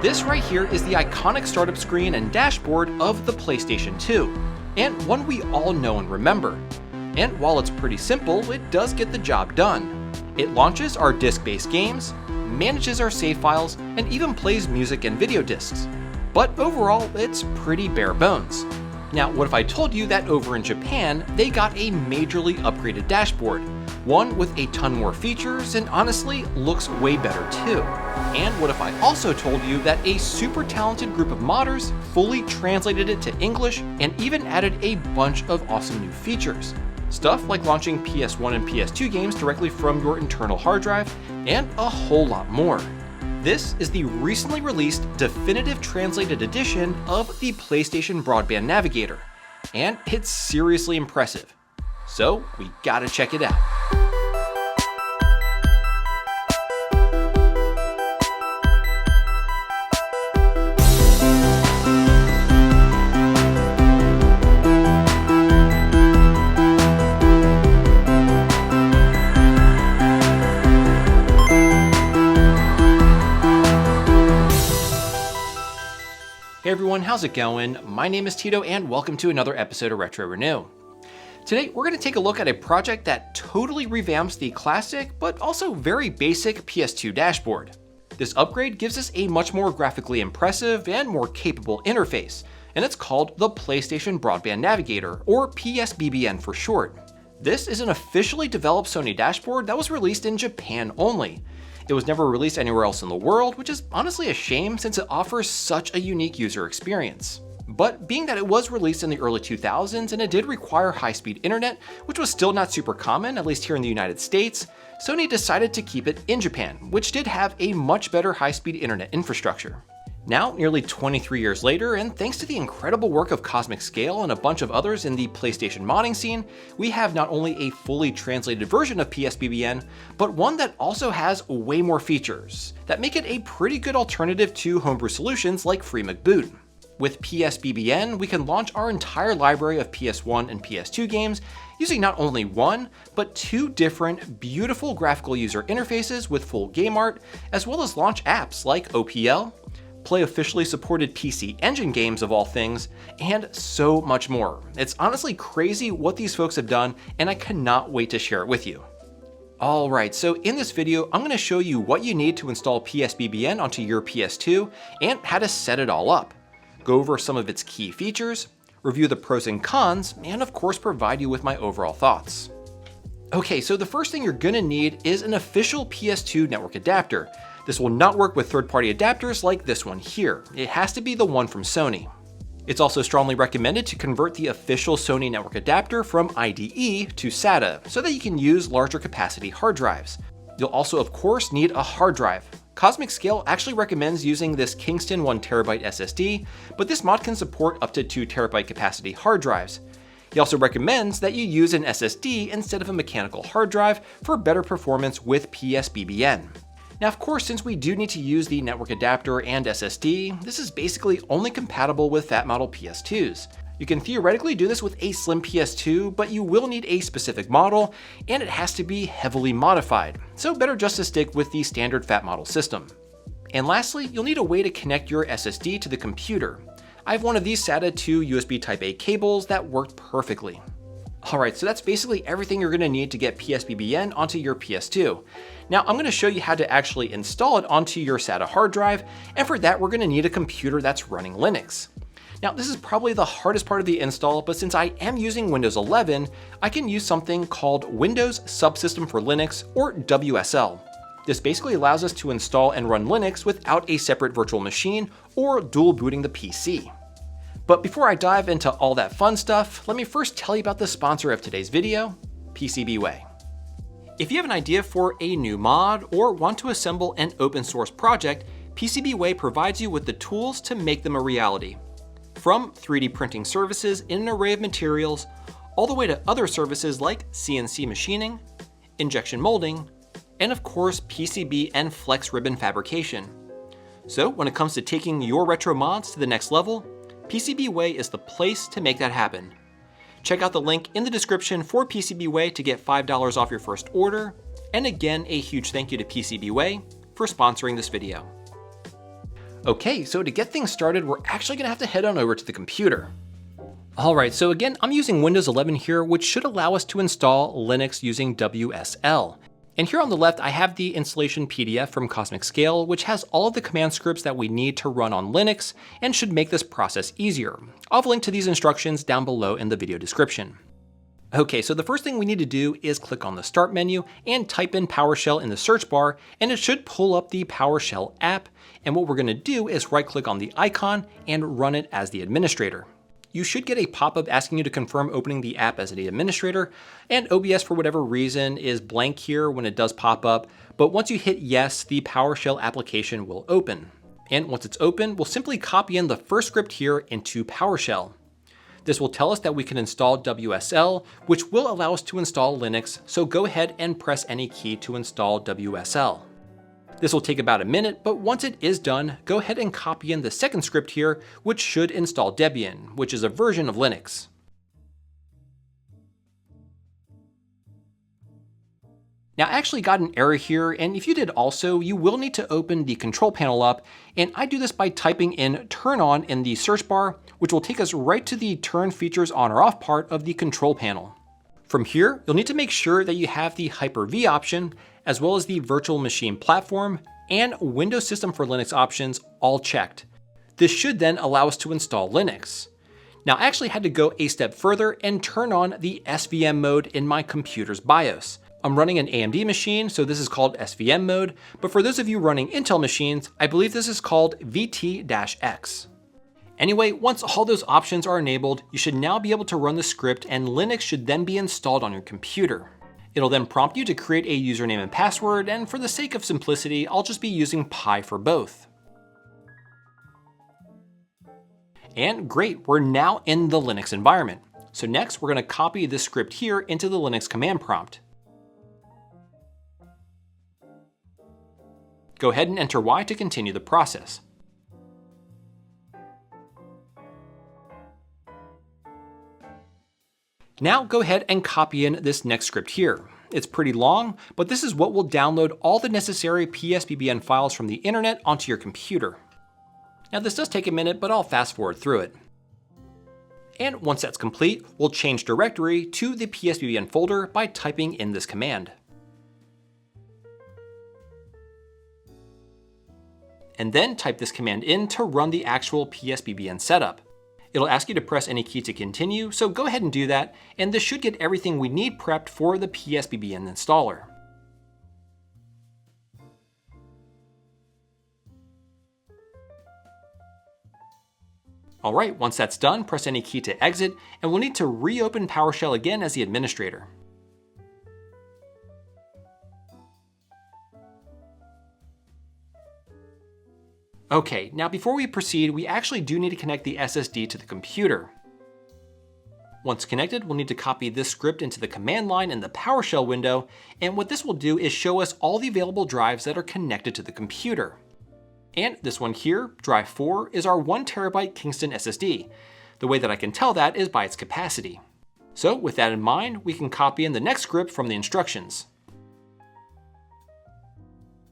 This right here is the iconic startup screen and dashboard of the PlayStation 2, and one we all know and remember. And while it's pretty simple, it does get the job done. It launches our disc-based games, manages our save files, and even plays music and video discs. But overall, it's pretty bare bones. Now, what if I told you that over in Japan, they got a majorly upgraded dashboard, one with a ton more features and honestly looks way better too? And what if I also told you that a super talented group of modders fully translated it to English and even added a bunch of awesome new features? Stuff like launching PS1 and PS2 games directly from your internal hard drive, and a whole lot more. This is the recently released definitive translated edition of the PlayStation Broadband Navigator, and it's seriously impressive. So we gotta check it out. Hey everyone, how's it going? My name is Tito and welcome to another episode of Retro Renew. Today we're going to take a look at a project that totally revamps the classic but also very basic PS2 dashboard. This upgrade gives us a much more graphically impressive and more capable interface, and it's called the PlayStation Broadband Navigator, or PSBBN for short. This is an officially developed Sony dashboard that was released in Japan only. It was never released anywhere else in the world, which is honestly a shame since it offers such a unique user experience. But being that it was released in the early 2000s and it did require high-speed internet, which was still not super common, at least here in the United States, Sony decided to keep it in Japan, which did have a much better high-speed internet infrastructure. Now, nearly 23 years later, and thanks to the incredible work of CosmicScale and a bunch of others in the PlayStation modding scene, we have not only a fully translated version of PSBBN, but one that also has way more features that make it a pretty good alternative to homebrew solutions like free McBoot. With PSBBN, we can launch our entire library of PS1 and PS2 games using not only one, but two different beautiful graphical user interfaces with full game art, as well as launch apps like OPL, play officially supported PC Engine games of all things, and so much more. It's honestly crazy what these folks have done, and I cannot wait to share it with you. Alright, so in this video, I'm going to show you what you need to install PSBBN onto your PS2 and how to set it all up. Go over some of its key features, review the pros and cons, and of course provide you with my overall thoughts. Okay, so the first thing you're going to need is an official PS2 network adapter. This will not work with third-party adapters like this one here. It has to be the one from Sony. It's also strongly recommended to convert the official Sony network adapter from IDE to SATA so that you can use larger capacity hard drives. You'll also of course need a hard drive. CosmicScale actually recommends using this Kingston 1TB SSD, but this mod can support up to 2TB capacity hard drives. He also recommends that you use an SSD instead of a mechanical hard drive for better performance with PSBBN. Now of course, since we do need to use the network adapter and SSD, this is basically only compatible with fat model PS2s. You can theoretically do this with a slim PS2, but you will need a specific model, and it has to be heavily modified, so better just to stick with the standard fat model system. And lastly, you'll need a way to connect your SSD to the computer. I have one of these SATA to USB Type-A cables that worked perfectly. Alright, so that's basically everything you're going to need to get PSBBN onto your PS2. Now I'm going to show you how to actually install it onto your SATA hard drive, and for that we're going to need a computer that's running Linux. Now this is probably the hardest part of the install, but since I am using Windows 11, I can use something called Windows Subsystem for Linux, or WSL. This basically allows us to install and run Linux without a separate virtual machine or dual booting the PC. But before I dive into all that fun stuff, let me first tell you about the sponsor of today's video, PCBWay. If you have an idea for a new mod or want to assemble an open source project, PCBWay provides you with the tools to make them a reality. From 3D printing services in an array of materials, all the way to other services like CNC machining, injection molding, and of course PCB and flex ribbon fabrication. So when it comes to taking your retro mods to the next level, PCBWay is the place to make that happen. Check out the link in the description for PCBWay to get $5 off your first order, and again a huge thank you to PCBWay for sponsoring this video. Okay, so to get things started, we're actually gonna have to head on over to the computer. Alright, so again, I'm using Windows 11 here, which should allow us to install Linux using WSL. And here on the left, I have the installation PDF from CosmicScale, which has all of the command scripts that we need to run on Linux and should make this process easier. I'll have a link to these instructions down below in the video description. Okay, so the first thing we need to do is click on the Start menu and type in PowerShell in the search bar, and it should pull up the PowerShell app. And what we're gonna do is right-click on the icon and run it as the administrator. You should get a pop-up asking you to confirm opening the app as the administrator, and OBS for whatever reason is blank here when it does pop up, but once you hit yes, the PowerShell application will open. And once it's open, we'll simply copy in the first script here into PowerShell. This will tell us that we can install WSL, which will allow us to install Linux, so go ahead and press any key to install WSL. This will take about a minute, but once it is done, go ahead and copy in the second script here, which should install Debian, which is a version of Linux. Now, I actually got an error here, and if you did also, you will need to open the control panel up, and I do this by typing in turn on in the search bar, which will take us right to the turn features on or off part of the control panel. From here, you'll need to make sure that you have the Hyper-V option, as well as the virtual machine platform and Windows System for Linux options all checked. This should then allow us to install Linux. Now, I actually had to go a step further and turn on the SVM mode in my computer's BIOS. I'm running an AMD machine, so this is called SVM mode, but for those of you running Intel machines, I believe this is called VT-X. Anyway, once all those options are enabled, you should now be able to run the script and Linux should then be installed on your computer. It'll then prompt you to create a username and password, and for the sake of simplicity, I'll just be using Pi for both. And great, we're now in the Linux environment. So next, we're gonna copy this script here into the Linux command prompt. Go ahead and enter Y to continue the process. Now go ahead and copy in this next script here. It's pretty long, but this is what will download all the necessary PSBBN files from the internet onto your computer. Now this does take a minute, but I'll fast forward through it. And once that's complete, we'll change directory to the PSBBN folder by typing in this command. And then type this command in to run the actual PSBBN setup. It'll ask you to press any key to continue, so go ahead and do that, and this should get everything we need prepped for the PSBBN installer. Alright, once that's done, press any key to exit, and we'll need to reopen PowerShell again as the administrator. Okay, now before we proceed, we actually do need to connect the SSD to the computer. Once connected, we'll need to copy this script into the command line in the PowerShell window, and what this will do is show us all the available drives that are connected to the computer. And this one here, drive 4, is our 1TB Kingston SSD. The way that I can tell that is by its capacity. So with that in mind, we can copy in the next script from the instructions.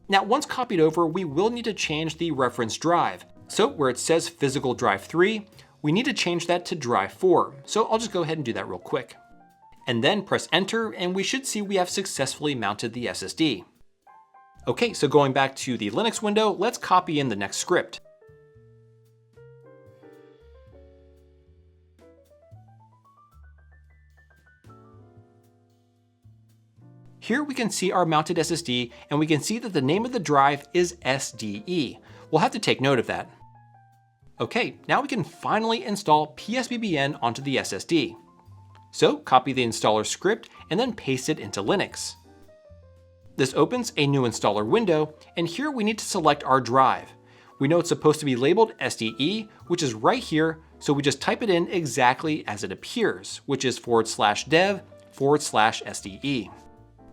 Now, once copied over, we will need to change the reference drive. So where it says physical drive 3, we need to change that to drive 4. So I'll just go ahead and do that real quick. And then press enter, and we should see we have successfully mounted the SSD. Okay, so going back to the Linux window, let's copy in the next script. Here we can see our mounted SSD, and we can see that the name of the drive is SDE. We'll have to take note of that. Okay, now we can finally install PSBBN onto the SSD. So copy the installer script and then paste it into Linux. This opens a new installer window, and here we need to select our drive. We know it's supposed to be labeled SDE, which is right here, so we just type it in exactly as it appears, which is /dev/SDE.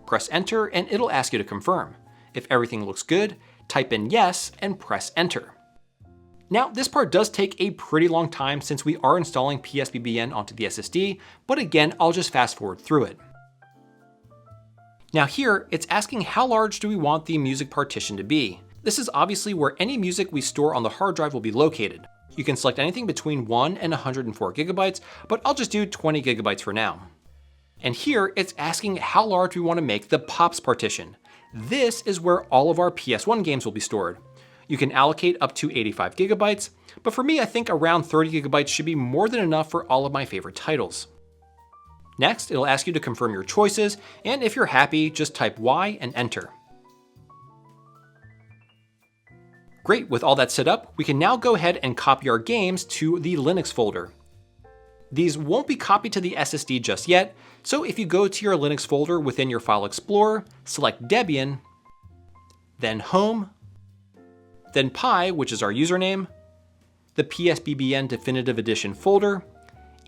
Press enter and it'll ask you to confirm. If everything looks good, type in yes and press enter. Now, this part does take a pretty long time since we are installing PSBBN onto the SSD, but again, I'll just fast forward through it. Now here, it's asking how large do we want the music partition to be. This is obviously where any music we store on the hard drive will be located. You can select anything between 1 and 104 gigabytes, but I'll just do 20 gigabytes for now. And here it's asking how large we want to make the POPs partition. This is where all of our PS1 games will be stored. You can allocate up to 85 gigabytes, but for me I think around 30 gigabytes should be more than enough for all of my favorite titles. Next, it'll ask you to confirm your choices, and if you're happy, just type Y and enter. Great, with all that set up, we can now go ahead and copy our games to the Linux folder. These won't be copied to the SSD just yet, so if you go to your Linux folder within your File Explorer, select Debian, then Home, then Pi, which is our username, the PSBBN Definitive Edition folder,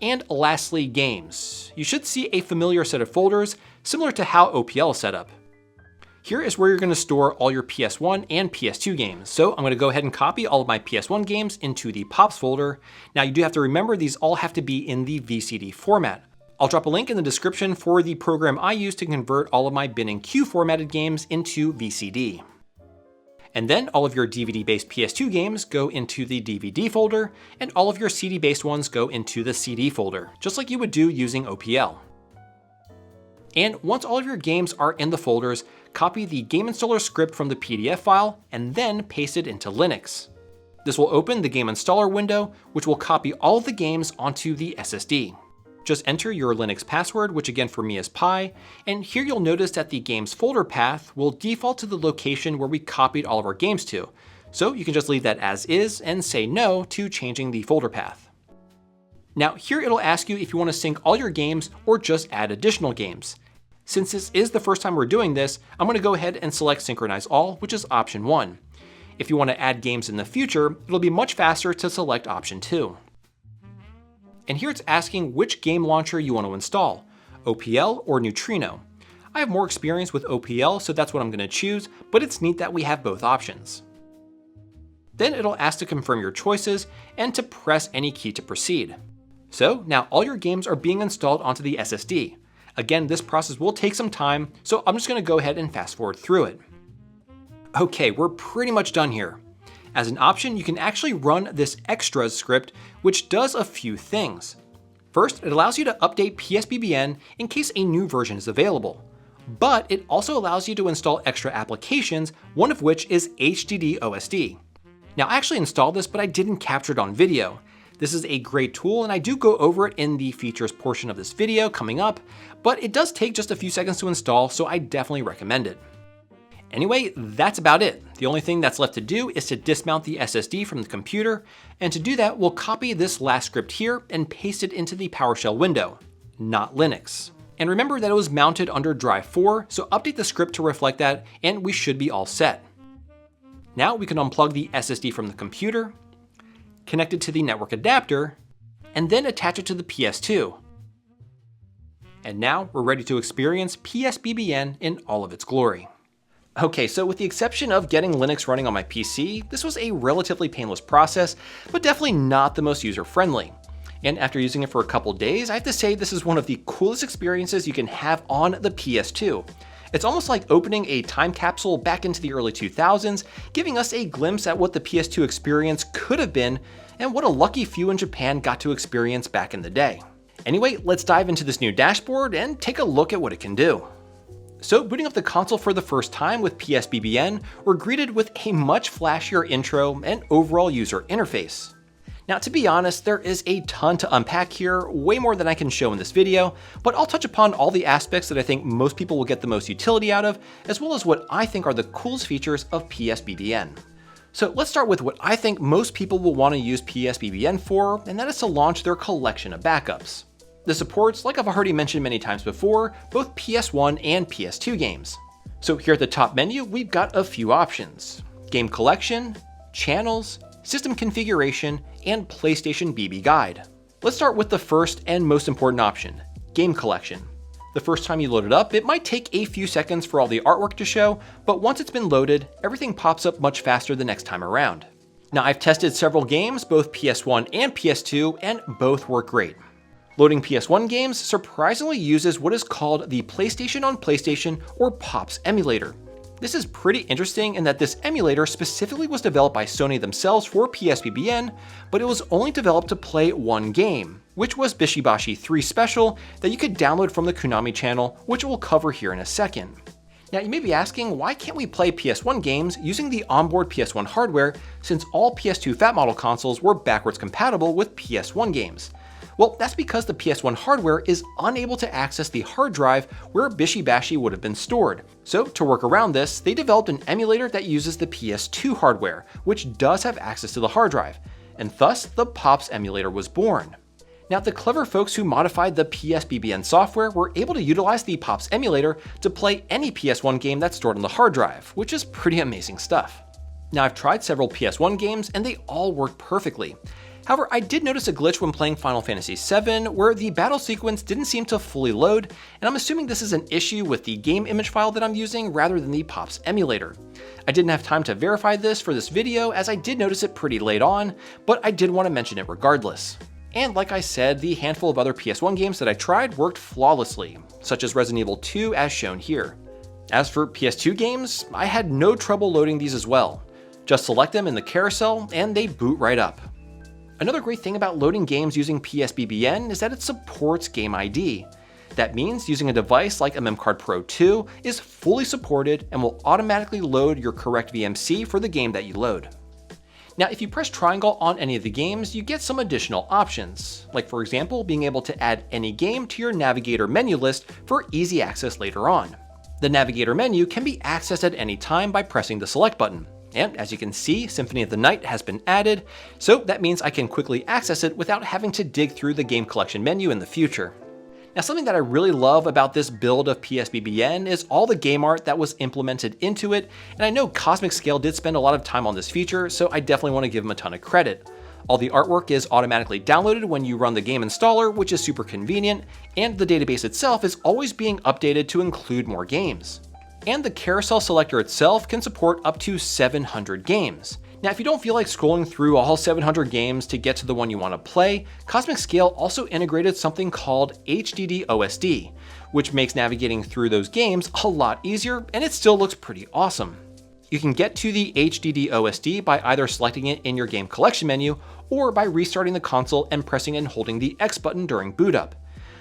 and lastly Games. You should see a familiar set of folders, similar to how OPL is set up. Here is where you're going to store all your PS1 and PS2 games. So I'm going to go ahead and copy all of my PS1 games into the POPs folder. Now you do have to remember these all have to be in the VCD format. I'll drop a link in the description for the program I use to convert all of my bin and Q formatted games into VCD. And then all of your DVD-based PS2 games go into the DVD folder, and all of your CD-based ones go into the CD folder, just like you would do using OPL. And once all of your games are in the folders, copy the game installer script from the PDF file and then paste it into Linux. This will open the game installer window, which will copy all of the games onto the SSD. Just enter your Linux password, which again for me is Pi, and here you'll notice that the games folder path will default to the location where we copied all of our games to. So you can just leave that as is and say no to changing the folder path. Now here it'll ask you if you want to sync all your games or just add additional games. Since this is the first time we're doing this, I'm going to go ahead and select Synchronize All, which is option 1. If you want to add games in the future, it'll be much faster to select option 2. And here it's asking which game launcher you want to install, OPL or Neutrino. I have more experience with OPL, so that's what I'm going to choose, but it's neat that we have both options. Then it'll ask to confirm your choices and to press any key to proceed. So now all your games are being installed onto the SSD. Again, this process will take some time, so I'm just going to go ahead and fast forward through it. Okay, we're pretty much done here. As an option, you can actually run this extras script, which does a few things. First, it allows you to update PSBBN in case a new version is available. But it also allows you to install extra applications, one of which is HDD OSD. Now, I actually installed this, but I didn't capture it on video. This is a great tool, and I do go over it in the features portion of this video coming up, but it does take just a few seconds to install, so I definitely recommend it. Anyway, that's about it. The only thing that's left to do is to dismount the SSD from the computer, and to do that, we'll copy this last script here and paste it into the PowerShell window, not Linux. And remember that it was mounted under drive 4, so update the script to reflect that, and we should be all set. Now we can unplug the SSD from the computer, connect it to the network adapter, and then attach it to the PS2. And now we're ready to experience PSBBN in all of its glory. Okay, so with the exception of getting Linux running on my PC, this was a relatively painless process, but definitely not the most user-friendly. And after using it for a couple days, I have to say this is one of the coolest experiences you can have on the PS2. It's almost like opening a time capsule back into the early 2000s, giving us a glimpse at what the PS2 experience could have been, and what a lucky few in Japan got to experience back in the day. Anyway, let's dive into this new dashboard and take a look at what it can do. So booting up the console for the first time with PSBBN, we're greeted with a much flashier intro and overall user interface. Now, to be honest, there is a ton to unpack here, way more than I can show in this video, but I'll touch upon all the aspects that I think most people will get the most utility out of, as well as what I think are the coolest features of PSBBN. So let's start with what I think most people will want to use PSBBN for, and that is to launch their collection of backups. This supports, like I've already mentioned many times before, both PS1 and PS2 games. So here at the top menu, we've got a few options: Game Collection, Channels, System Configuration, and PlayStation BB Guide. Let's start with the first and most important option, Game Collection. The first time you load it up, it might take a few seconds for all the artwork to show, but once it's been loaded, everything pops up much faster the next time around. Now, I've tested several games, both PS1 and PS2, and both work great. Loading PS1 games surprisingly uses what is called the PlayStation on PlayStation or POPs emulator. This is pretty interesting in that this emulator specifically was developed by Sony themselves for PSBBN, but it was only developed to play one game, which was Bishi Bashi 3 Special that you could download from the Konami channel, which we'll cover here in a second. Now you may be asking, why can't we play PS1 games using the onboard PS1 hardware since all PS2 fat model consoles were backwards compatible with PS1 games? Well, that's because the PS1 hardware is unable to access the hard drive where Bishi Bashi would have been stored. So to work around this, they developed an emulator that uses the PS2 hardware, which does have access to the hard drive, and thus the Pops emulator was born. Now, the clever folks who modified the PSBBN software were able to utilize the Pops emulator to play any PS1 game that's stored on the hard drive, which is pretty amazing stuff. Now, I've tried several PS1 games and they all work perfectly. However, I did notice a glitch when playing Final Fantasy VII where the battle sequence didn't seem to fully load, and I'm assuming this is an issue with the game image file that I'm using rather than the Pops emulator. I didn't have time to verify this for this video as I did notice it pretty late on, but I did want to mention it regardless. And like I said, the handful of other PS1 games that I tried worked flawlessly, such as Resident Evil 2 as shown here. As for PS2 games, I had no trouble loading these as well. Just select them in the carousel and they boot right up. Another great thing about loading games using PSBBN is that it supports Game ID. That means using a device like a MemCard Pro 2 is fully supported and will automatically load your correct VMC for the game that you load. Now, if you press triangle on any of the games, you get some additional options, like for example, being able to add any game to your Navigator menu list for easy access later on. The Navigator menu can be accessed at any time by pressing the select button. And as you can see, Symphony of the Night has been added, so that means I can quickly access it without having to dig through the game collection menu in the future. Now, something that I really love about this build of PSBBN is all the game art that was implemented into it, and I know CosmicScale did spend a lot of time on this feature, so I definitely want to give them a ton of credit. All the artwork is automatically downloaded when you run the game installer, which is super convenient, and the database itself is always being updated to include more games. And the carousel selector itself can support up to 700 games. Now, if you don't feel like scrolling through all 700 games to get to the one you want to play, CosmicScale also integrated something called HDD OSD, which makes navigating through those games a lot easier, and it still looks pretty awesome. You can get to the HDD OSD by either selecting it in your game collection menu or by restarting the console and pressing and holding the X button during boot up.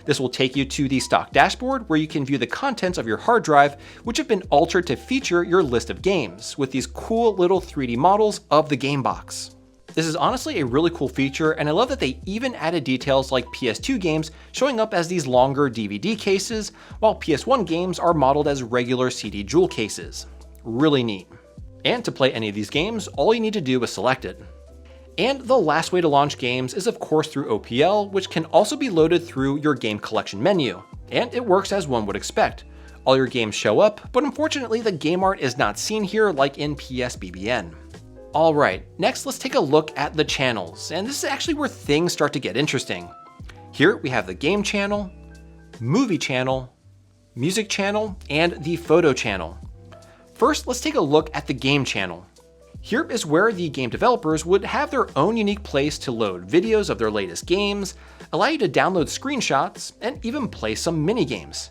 This will take you to the stock dashboard where you can view the contents of your hard drive, which have been altered to feature your list of games with these cool little 3D models of the game box. This is honestly a really cool feature, and I love that they even added details like PS2 games showing up as these longer DVD cases, while PS1 games are modeled as regular CD jewel cases. Really neat. And to play any of these games, all you need to do is select it. And the last way to launch games is of course through OPL, which can also be loaded through your game collection menu. And it works as one would expect. All your games show up, but unfortunately the game art is not seen here like in PSBBN. Alright, next let's take a look at the channels, and this is actually where things start to get interesting. Here we have the game channel, movie channel, music channel, and the photo channel. First, let's take a look at the game channel. Here is where the game developers would have their own unique place to load videos of their latest games, allow you to download screenshots, and even play some mini games.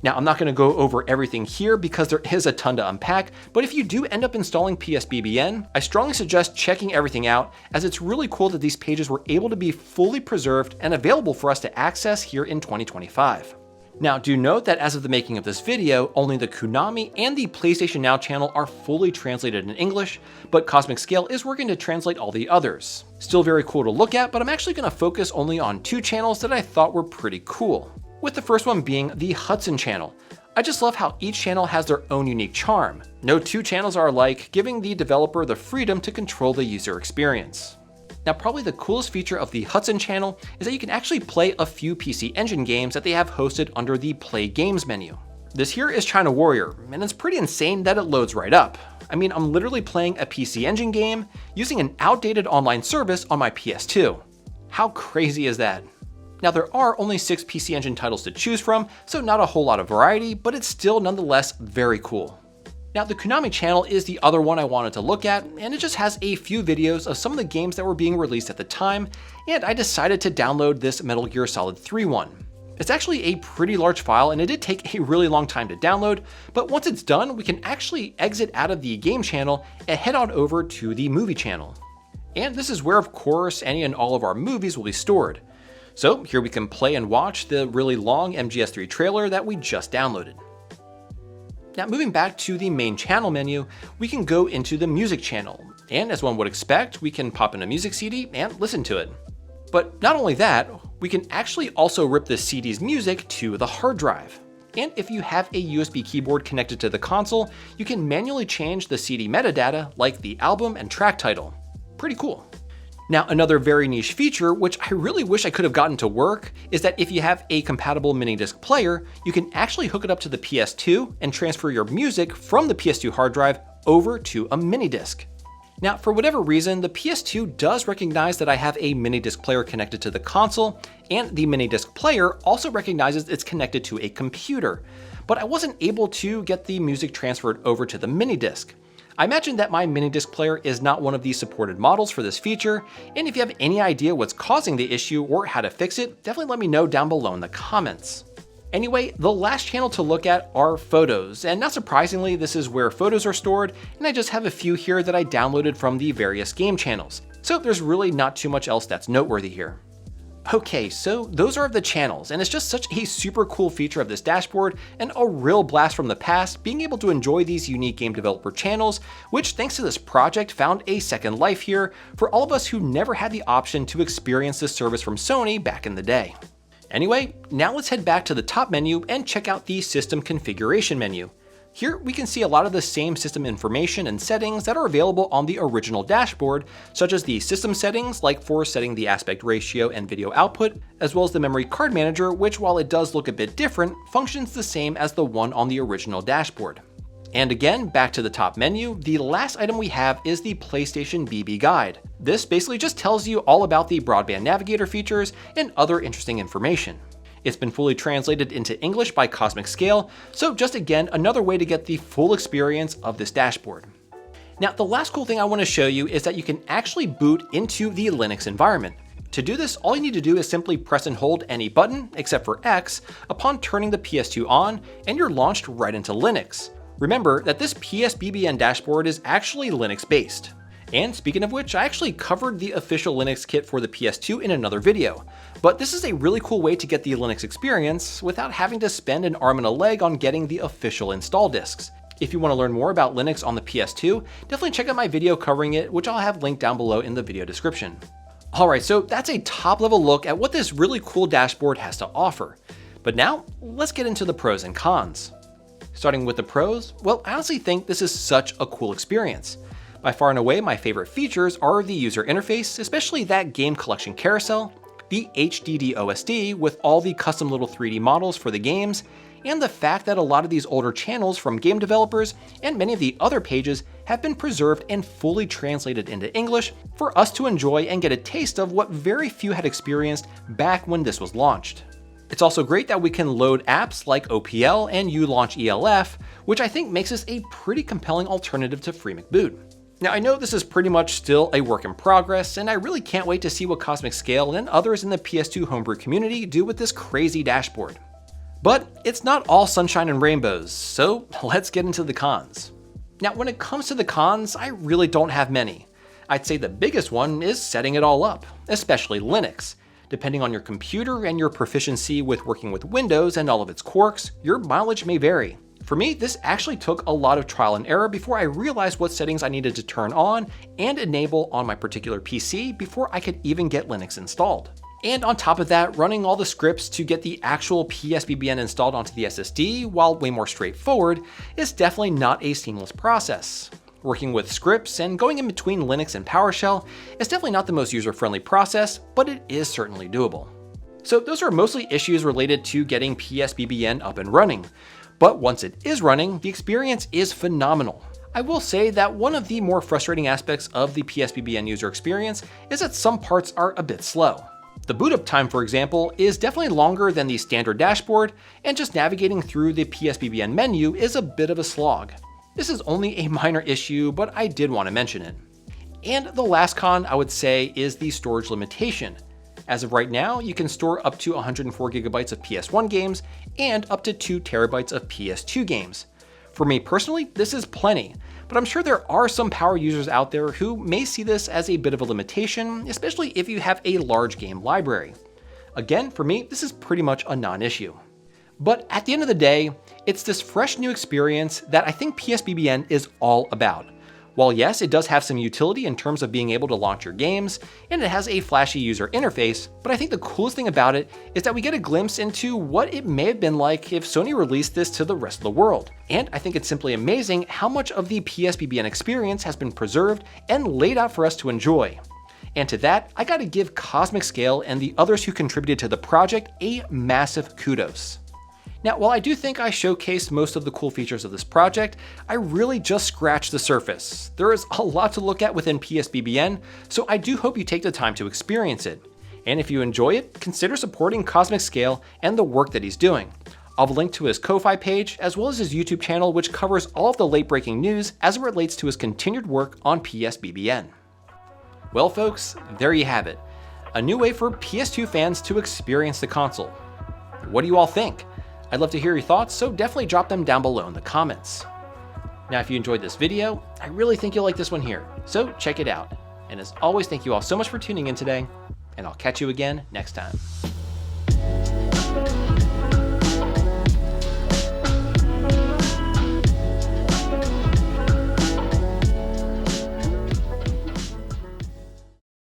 Now, I'm not going to go over everything here because there is a ton to unpack, but if you do end up installing PSBBN, I strongly suggest checking everything out, as it's really cool that these pages were able to be fully preserved and available for us to access here in 2025. Now, do note that as of the making of this video, only the Konami and the PlayStation Now channel are fully translated in English, but CosmicScale is working to translate all the others. Still very cool to look at, but I'm actually going to focus only on two channels that I thought were pretty cool, with the first one being the Hudson channel. I just love how each channel has their own unique charm. No two channels are alike, giving the developer the freedom to control the user experience. Now, probably the coolest feature of the Hudson channel is that you can actually play a few PC Engine games that they have hosted under the Play Games menu. This here is China Warrior, and it's pretty insane that it loads right up. I mean, I'm literally playing a PC Engine game using an outdated online service on my PS2. How crazy is that? Now, there are only 6 PC Engine titles to choose from, so not a whole lot of variety, but it's still nonetheless very cool. Now, the Konami channel is the other one I wanted to look at, and it just has a few videos of some of the games that were being released at the time, and I decided to download this Metal Gear Solid 3 one. It's actually a pretty large file and it did take a really long time to download, but once it's done, we can actually exit out of the game channel and head on over to the movie channel. And this is where, of course, any and all of our movies will be stored. So here we can play and watch the really long MGS3 trailer that we just downloaded. Now moving back to the main channel menu, we can go into the music channel. And as one would expect, we can pop in a music CD and listen to it. But not only that, we can actually also rip the CD's music to the hard drive. And if you have a USB keyboard connected to the console, you can manually change the CD metadata like the album and track title. Pretty cool. Now, another very niche feature, which I really wish I could have gotten to work, is that if you have a compatible mini disc player, you can actually hook it up to the PS2 and transfer your music from the PS2 hard drive over to a mini disc. Now, for whatever reason, the PS2 does recognize that I have a mini disc player connected to the console, and the mini disc player also recognizes it's connected to a computer, but I wasn't able to get the music transferred over to the mini disc. I imagine that my mini disc player is not one of the supported models for this feature, and if you have any idea what's causing the issue or how to fix it, definitely let me know down below in the comments. Anyway, the last channel to look at are photos, and not surprisingly, this is where photos are stored, and I just have a few here that I downloaded from the various game channels. So there's really not too much else that's noteworthy here. Okay, so those are the channels, and it's just such a super cool feature of this dashboard, and a real blast from the past being able to enjoy these unique game developer channels, which thanks to this project found a second life here for all of us who never had the option to experience this service from Sony back in the day. Anyway, now let's head back to the top menu and check out the system configuration menu. Here we can see a lot of the same system information and settings that are available on the original dashboard, such as the system settings like for setting the aspect ratio and video output, as well as the memory card manager, which while it does look a bit different, functions the same as the one on the original dashboard. And again, back to the top menu, the last item we have is the PlayStation BB Guide. This basically just tells you all about the Broadband Navigator features and other interesting information. It's been fully translated into English by CosmicScale, so just again, another way to get the full experience of this dashboard. Now, the last cool thing I want to show you is that you can actually boot into the Linux environment. To do this, all you need to do is simply press and hold any button, except for X, upon turning the PS2 on, and you're launched right into Linux. Remember that this PSBBN dashboard is actually Linux-based. And speaking of which, I actually covered the official Linux kit for the PS2 in another video. But this is a really cool way to get the Linux experience without having to spend an arm and a leg on getting the official install disks. If you want to learn more about Linux on the PS2, definitely check out my video covering it, which I'll have linked down below in the video description. Alright, so that's a top level look at what this really cool dashboard has to offer. But now, let's get into the pros and cons. Starting with the pros, well, I honestly think this is such a cool experience. By far and away, my favorite features are the user interface, especially that game collection carousel, the HDD OSD with all the custom little 3D models for the games, and the fact that a lot of these older channels from game developers and many of the other pages have been preserved and fully translated into English for us to enjoy and get a taste of what very few had experienced back when this was launched. It's also great that we can load apps like OPL and ULaunch ELF, which I think makes this a pretty compelling alternative to free McBoot. Now, I know this is pretty much still a work in progress, and I really can't wait to see what CosmicScale and others in the PS2 Homebrew community do with this crazy dashboard. But it's not all sunshine and rainbows, so let's get into the cons. Now, when it comes to the cons, I really don't have many. I'd say the biggest one is setting it all up, especially Linux. Depending on your computer and your proficiency with working with Windows and all of its quirks, your mileage may vary. For me, this actually took a lot of trial and error before I realized what settings I needed to turn on and enable on my particular PC before I could even get Linux installed. And on top of that, running all the scripts to get the actual PSBBN installed onto the SSD, while way more straightforward, is definitely not a seamless process. Working with scripts and going in between Linux and PowerShell is definitely not the most user-friendly process, but it is certainly doable. So those are mostly issues related to getting PSBBN up and running. But once it is running, the experience is phenomenal. I will say that one of the more frustrating aspects of the PSBBN user experience is that some parts are a bit slow. The boot up time, for example, is definitely longer than the standard dashboard, and just navigating through the PSBBN menu is a bit of a slog. This is only a minor issue, but I did want to mention it. And the last con I would say is the storage limitation. As of right now, you can store up to 104 gigabytes of PS1 games and up to 2 terabytes of PS2 games. For me personally, this is plenty, but I'm sure there are some power users out there who may see this as a bit of a limitation, especially if you have a large game library. Again, for me, this is pretty much a non-issue. But at the end of the day, it's this fresh new experience that I think PSBBN is all about. While yes, it does have some utility in terms of being able to launch your games, and it has a flashy user interface, but I think the coolest thing about it is that we get a glimpse into what it may have been like if Sony released this to the rest of the world. And I think it's simply amazing how much of the PSBBN experience has been preserved and laid out for us to enjoy. And to that, I gotta give CosmicScale and the others who contributed to the project a massive kudos. Now, while I do think I showcased most of the cool features of this project, I really just scratched the surface. There is a lot to look at within PSBBN, so I do hope you take the time to experience it. And if you enjoy it, consider supporting CosmicScale and the work that he's doing. I'll link to his Ko-Fi page, as well as his YouTube channel, which covers all of the late-breaking news as it relates to his continued work on PSBBN. Well folks, there you have it. A new way for PS2 fans to experience the console. What do you all think? I'd love to hear your thoughts, so definitely drop them down below in the comments. Now, if you enjoyed this video, I really think you'll like this one here, so check it out. And as always, thank you all so much for tuning in today, and I'll catch you again next time.